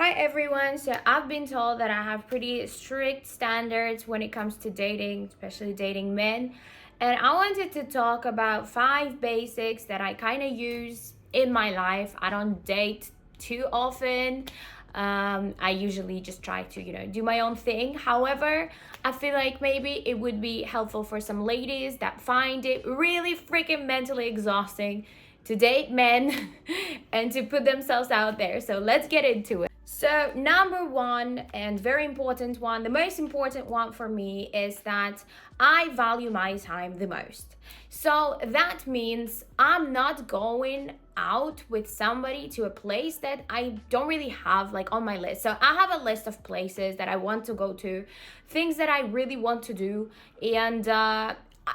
Hi everyone. So I've been told that I have pretty strict standards when it comes to dating, especially dating men. And I wanted to talk about 5 basics that I kind of use in my life. I don't date too often. I usually just try to, do my own thing. However, I feel like maybe it would be helpful for some ladies that find it really freaking mentally exhausting to date men and to put themselves out there. So let's get into it. So, number one, and very important one, the most important one for me is that I value my time the most. So, that means I'm not going out with somebody to a place that I don't really have like on my list. So, I have a list of places that I want to go to, things that I really want to do, and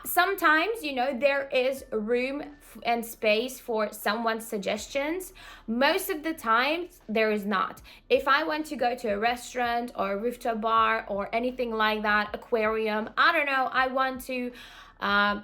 sometimes there is room and space for someone's suggestions. Most of the time there is not. If I want to go to a restaurant or a rooftop bar or anything like that, aquarium, I don't know, I want to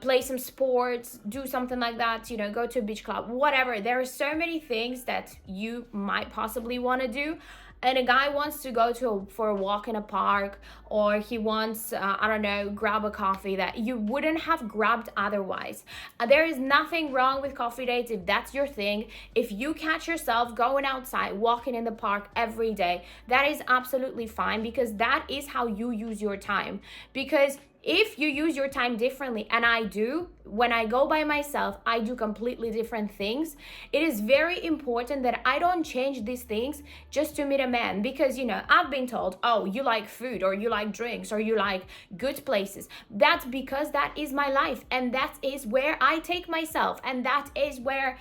play some sports, do something like that, go to a beach club, whatever. There are so many things that you might possibly want to do, and a guy wants to go for a walk in a park, or he wants I don't know, grab a coffee that you wouldn't have grabbed otherwise. There is nothing wrong with coffee dates if that's your thing. If you catch yourself going outside, walking in the park every day, that is absolutely fine, because that is how you use your time. Because if you use your time differently, and I do, when I go by myself, I do completely different things. It is very important that I don't change these things just to meet a man, because I've been told, oh, you like food, or you like drinks, or you like good places. That's because that is my life, and that is where I take myself, and that is where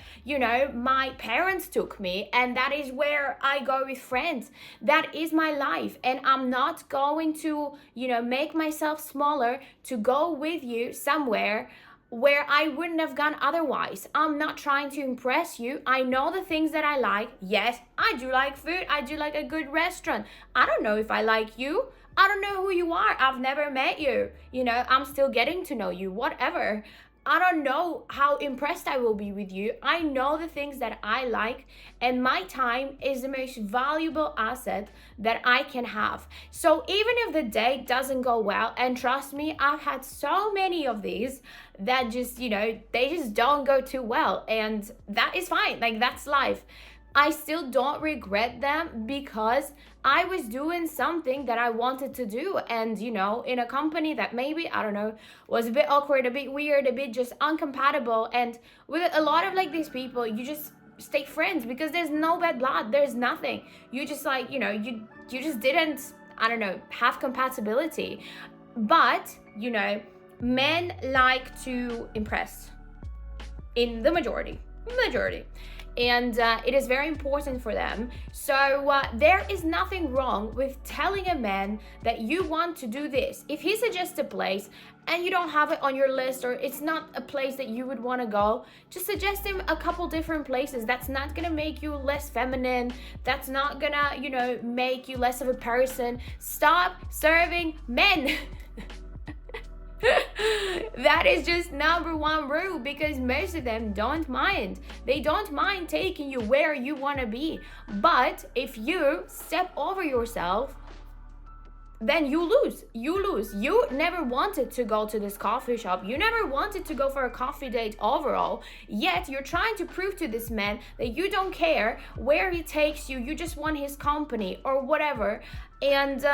my parents took me, and that is where I go with friends. That is my life, and I'm not going to make myself smaller to go with you somewhere where I wouldn't have gone otherwise. I'm not trying to impress you. I know the things that I like. Yes, I do like food. I do like a good restaurant. I don't know if I like you. I don't know who you are. I've never met you. I'm still getting to know you, whatever. I don't know how impressed I will be with you. I know the things that I like, and my time is the most valuable asset that I can have. So even if the date doesn't go well, and trust me, I've had so many of these that just, they just don't go too well, and that is fine. Like, that's life. I still don't regret them, because I was doing something that I wanted to do, and in a company that maybe, I don't know, was a bit awkward, a bit weird, a bit just uncompatible. And with a lot of like these people, you just stay friends because there's no bad blood, there's nothing. You just like, you just didn't, I don't know, have compatibility. But men like to impress in the majority, and it is very important for them. So there is nothing wrong with telling a man that you want to do this. If he suggests a place and you don't have it on your list, or it's not a place that you would want to go, just suggest him a couple different places. That's not gonna make you less feminine. That's not gonna make you less of a person. Stop serving men. That is just number one rule, because most of them don't mind. They don't mind taking you where you want to be. But if you step over yourself, then you lose. You never wanted to go to this coffee shop. You never wanted to go for a coffee date overall. Yet you're trying to prove to this man that you don't care where he takes you. You just want his company or whatever. And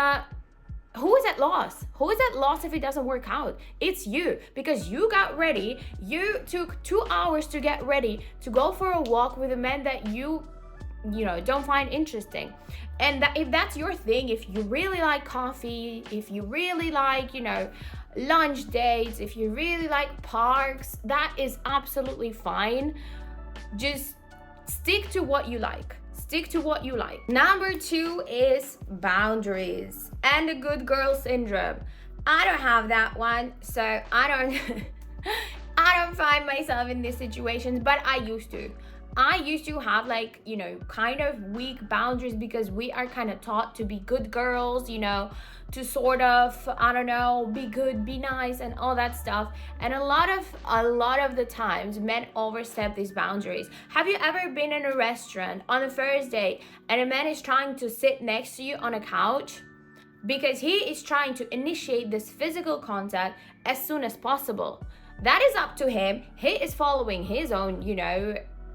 who is at loss? Who is at loss if it doesn't work out? It's you, because you got ready. You took 2 hours to get ready to go for a walk with a man that you don't find interesting. And if that's your thing, if you really like coffee, if you really like lunch dates, if you really like parks, that is absolutely fine. Just stick to what you like. Number 2 is boundaries and the good girl syndrome. I don't have that one, so I don't I don't find myself in these situations, but I used to. I used to have like, kind of weak boundaries because we are kind of taught to be good girls, to sort of, I don't know, be good, be nice, and all that stuff. And a lot of the times men overstep these boundaries. Have you ever been in a restaurant on the first date and a man is trying to sit next to you on a couch? Because he is trying to initiate this physical contact as soon as possible. That is up to him. He is following his own,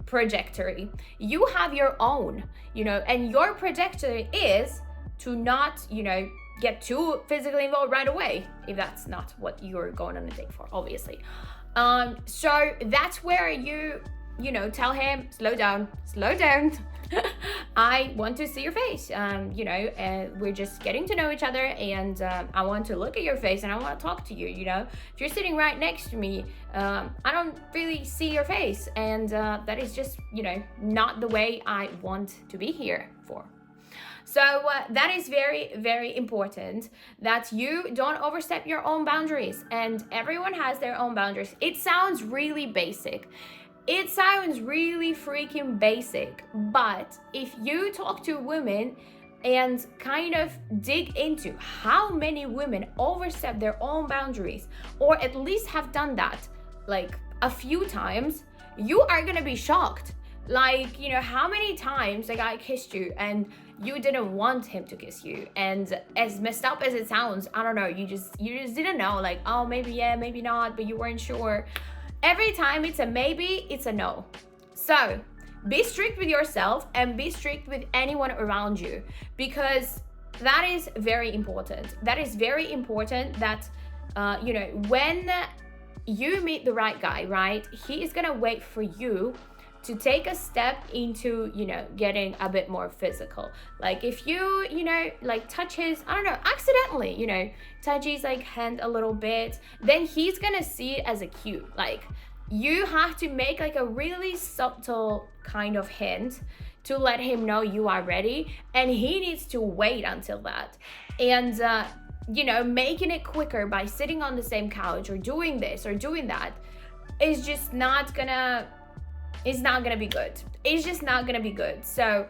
trajectory. You have your own, and your trajectory is to not, get too physically involved right away, if that's not what you're going on a date for, obviously. So that's where you tell him, slow down. I want to see your face. We're just getting to know each other, and I want to look at your face and I want to talk to you. If you're sitting right next to me, I don't really see your face, and that is just, not the way I want to be here for. So that is very, very important, that you don't overstep your own boundaries, and everyone has their own boundaries. It sounds really basic. It sounds really freaking basic, but if you talk to women and kind of dig into how many women overstep their own boundaries, or at least have done that like a few times, you are gonna be shocked. Like, how many times a guy kissed you and you didn't want him to kiss you, and as messed up as it sounds, I don't know, you just didn't know, like, oh, maybe yeah, maybe not, but you weren't sure. Every time it's a maybe, it's a no. So be strict with yourself and be strict with anyone around you, because that is very important. That is very important that, when you meet the right guy, right, he is gonna wait for you to take a step into, getting a bit more physical. Like if you, like touch his, I don't know, accidentally, touch his like hand a little bit, then he's gonna see it as a cue. Like you have to make like a really subtle kind of hint to let him know you are ready, and he needs to wait until that. And, making it quicker by sitting on the same couch or doing this or doing that is just not gonna be good. It's just not gonna be good. So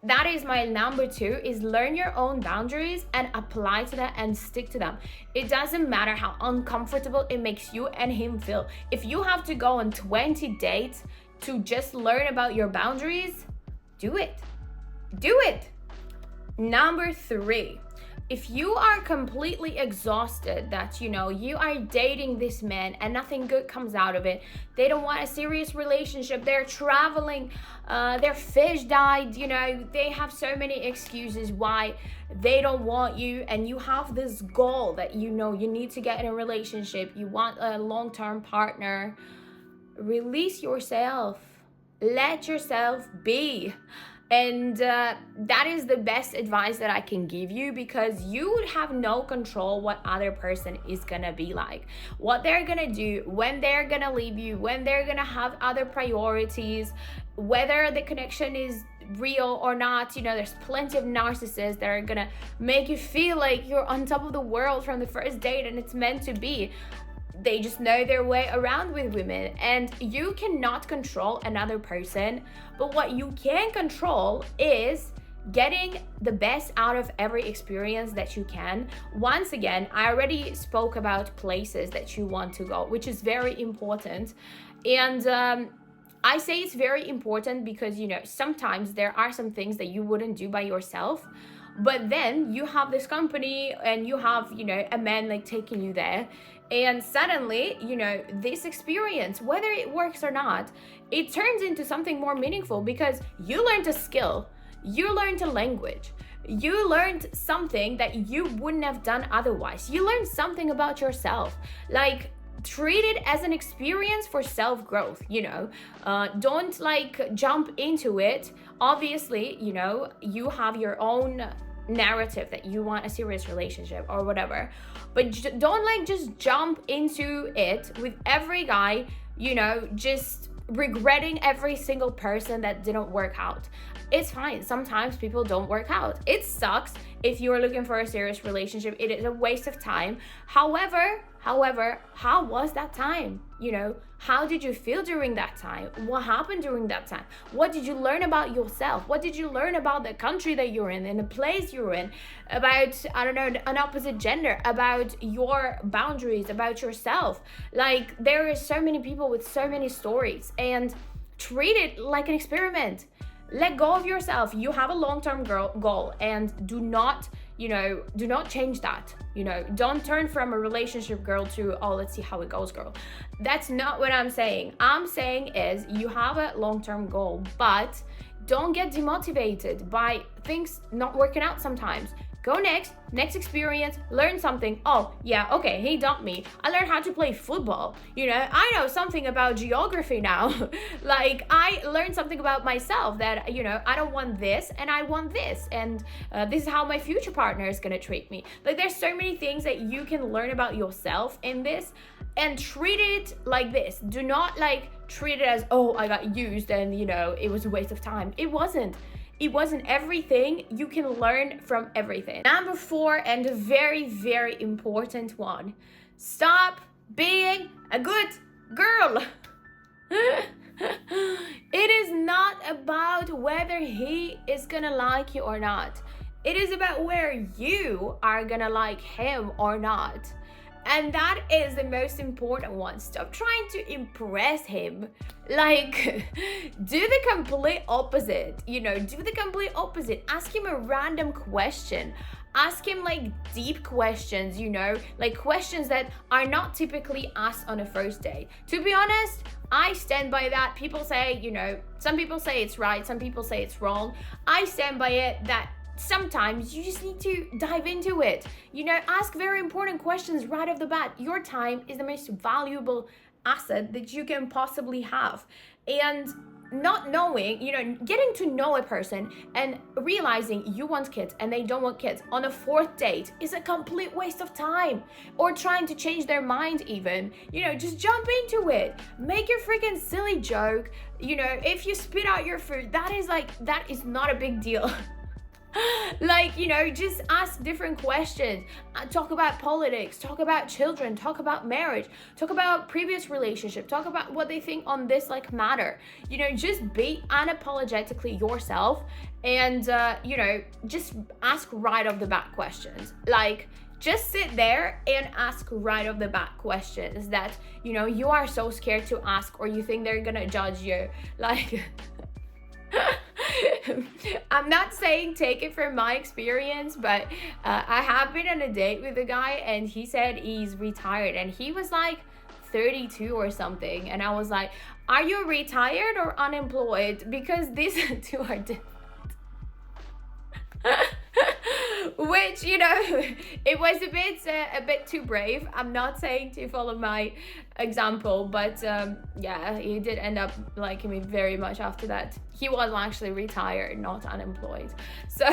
that is my number 2, is learn your own boundaries and apply to that and stick to them. It doesn't matter how uncomfortable it makes you and him feel. If you have to go on 20 dates to just learn about your boundaries, do it. Number 3, if you are completely exhausted that, you are dating this man and nothing good comes out of it, they don't want a serious relationship, they're traveling, their fish died, they have so many excuses why they don't want you, and you have this goal that you need to get in a relationship, you want a long-term partner, release yourself. Let yourself be. And that is the best advice that I can give you, because you have no control what other person is gonna be like, what they're gonna do, when they're gonna leave you, when they're gonna have other priorities, whether the connection is real or not. There's plenty of narcissists that are gonna make you feel like you're on top of the world from the first date, and it's meant to be. They just know their way around with women, and you cannot control another person, but what you can control is getting the best out of every experience that you can. Once again, I already spoke about places that you want to go, which is very important. And I say it's very important because, sometimes there are some things that you wouldn't do by yourself, but then you have this company and you have, a man like taking you there. And suddenly, this experience, whether it works or not, it turns into something more meaningful because you learned a skill, you learned a language, you learned something that you wouldn't have done otherwise. You learned something about yourself. Like, treat it as an experience for self-growth, don't like jump into it. Obviously, you have your own narrative that you want a serious relationship or whatever, but don't like just jump into it with every guy, just regretting every single person that didn't work out. It's fine. Sometimes people don't work out. It sucks if you're looking for a serious relationship. It is a waste of time. However, how was that time? How did you feel during that time? What happened during that time? What did you learn about yourself? What did you learn about the country that you're in, and the place you're in, about, I don't know, an opposite gender, about your boundaries, about yourself? Like, there is so many people with so many stories, and treat it like an experiment. Let go of yourself. You have a long-term goal, and do not change that. Don't turn from a relationship girl to, oh, let's see how it goes girl. That's not what I'm saying. I'm saying is, you have a long-term goal, but don't get demotivated by things not working out sometimes. Go next experience, learn something. Oh, yeah, okay, he dumped me. I learned how to play football. I know something about geography now. Like, I learned something about myself that, I don't want this and I want this. And this is how my future partner is going to treat me. Like, there's so many things that you can learn about yourself in this, and treat it like this. Do not treat it as, oh, I got used and, it was a waste of time. It wasn't. Everything. You can learn from everything. Number 4, and a very, very important one. Stop being a good girl. It is not about whether he is gonna like you or not. It is about where you are gonna like him or not. And that is the most important one. Stop trying to impress him. Like, do the complete opposite. Do the complete opposite. Ask him a random question. Ask him deep questions, like questions that are not typically asked on a first date. To be honest, I stand by that. People say, some people say it's right, some people say it's wrong. I stand by it that sometimes you just need to dive into it. Ask very important questions right off the bat. Your time is the most valuable asset that you can possibly have. And not knowing, getting to know a person and realizing you want kids and they don't want kids on a 4th date is a complete waste of time. Or trying to change their mind even. Just jump into it. Make your freaking silly joke. If you spit out your food, that is not a big deal. Just ask different questions. Talk about politics, talk about children, talk about marriage, talk about previous relationship, talk about what they think on this matter. Just be unapologetically yourself, and just ask right off the bat questions. Just sit there and ask right off the bat questions that you are so scared to ask, or you think they're gonna judge you. I'm not saying take it from my experience, but I have been on a date with a guy, and he said he's retired, and he was 32 or something, and I was like, are you retired or unemployed? Because these two are different. Which, it was a bit too brave. I'm not saying to follow my example, but yeah, he did end up liking me very much after that. He was actually retired, not unemployed. So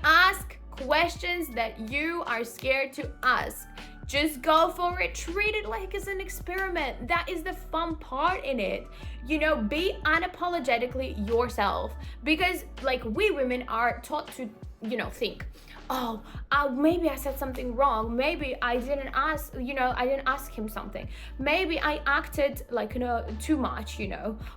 ask questions that you are scared to ask. Just go for it. Treat it like it's an experiment. That is the fun part in it. Be unapologetically yourself. Because we women are taught to, think, oh, maybe I said something wrong. Maybe I didn't ask, I didn't ask him something. Maybe I acted too much,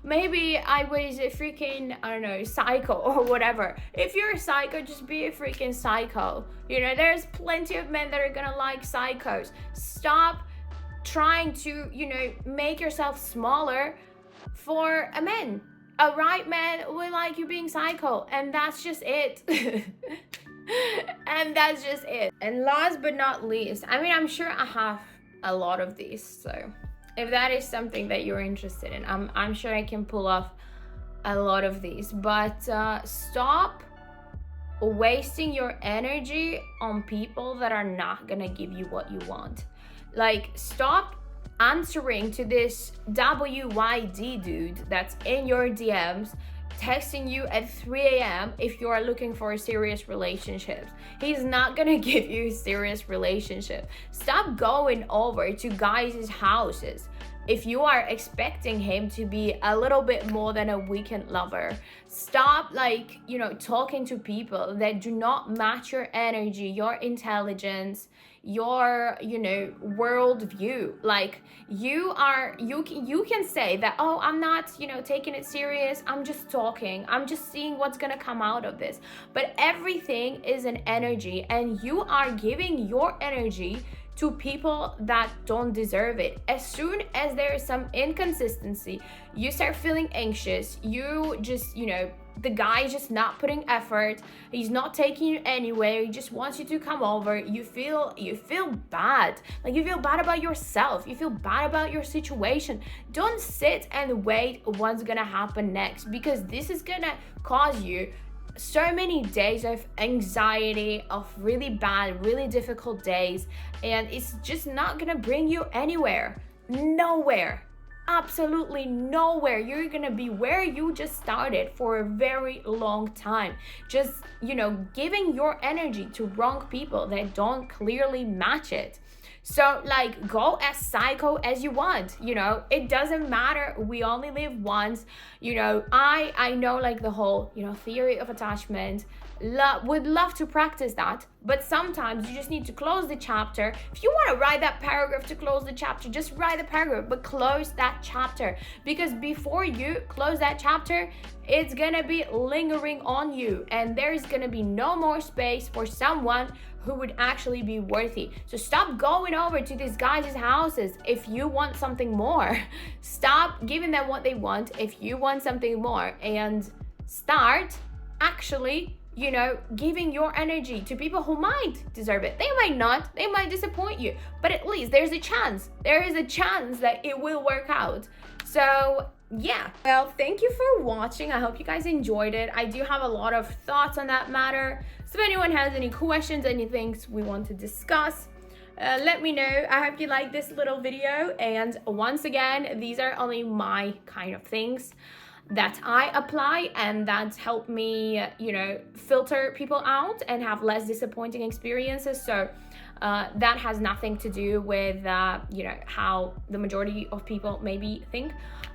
Maybe I was a freaking, I don't know, psycho or whatever. If you're a psycho, just be a freaking psycho. There's plenty of men that are gonna like psychos. Stop trying to, make yourself smaller for a man. A right man will like you being psycho, and that's just it. And that's just it. And last but not least, I'm sure I have a lot of these, so if that is something that you're interested in, I'm sure I can pull off a lot of these. But stop wasting your energy on people that are not gonna give you what you want. Stop answering to this WYD dude that's in your DMs, texting you at 3 a.m. if you are looking for a serious relationship. He's not gonna give you a serious relationship. Stop going over to guys' houses if you are expecting him to be a little bit more than a weekend lover. Stop, like, talking to people that do not match your energy, your intelligence, your world view. Like, you can say that, oh, I'm not taking it serious, I'm just talking, I'm just seeing what's gonna come out of this. But everything is an energy, and you are giving your energy to people that don't deserve it. As soon as there is some inconsistency, you start feeling anxious. You just, the guy is just not putting effort. He's not taking you anywhere. He just wants you to come over. You feel bad. Like, you feel bad about yourself. You feel bad about your situation. Don't sit and wait what's gonna happen next, because this is gonna cause you so many days of anxiety, of really bad, really difficult days, and it's just not gonna bring you anywhere. Nowhere. Absolutely nowhere. You're gonna be where you just started for a very long time, just giving your energy to wrong people that don't clearly match it. So, like, go as psycho as you want. It doesn't matter. We only live once. I know, like, the whole theory of attachment. Would love to practice that, but sometimes you just need to close the chapter. If you want to write that paragraph to close the chapter, just write the paragraph, but close that chapter, because before you close that chapter, it's gonna be lingering on you, and there's gonna be no more space for someone who would actually be worthy. So stop going over to these guys' houses if you want something more. Stop giving them what they want if you want something more, and start actually giving your energy to people who might deserve it. They might not, they might disappoint you, but at least there is a chance that it will work out. So yeah, well, thank you for watching. I hope you guys enjoyed it. I do have a lot of thoughts on that matter, so if anyone has any questions, any things we want to discuss, let me know. I hope you like this little video, and once again, these are only my kind of things that I apply and that help me, filter people out and have less disappointing experiences. So that has nothing to do with, how the majority of people maybe think.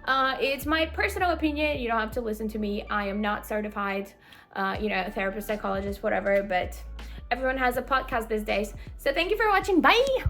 It's my personal opinion. You don't have to listen to me. I am not certified, therapist, psychologist, whatever, but everyone has a podcast these days. So thank you for watching. Bye.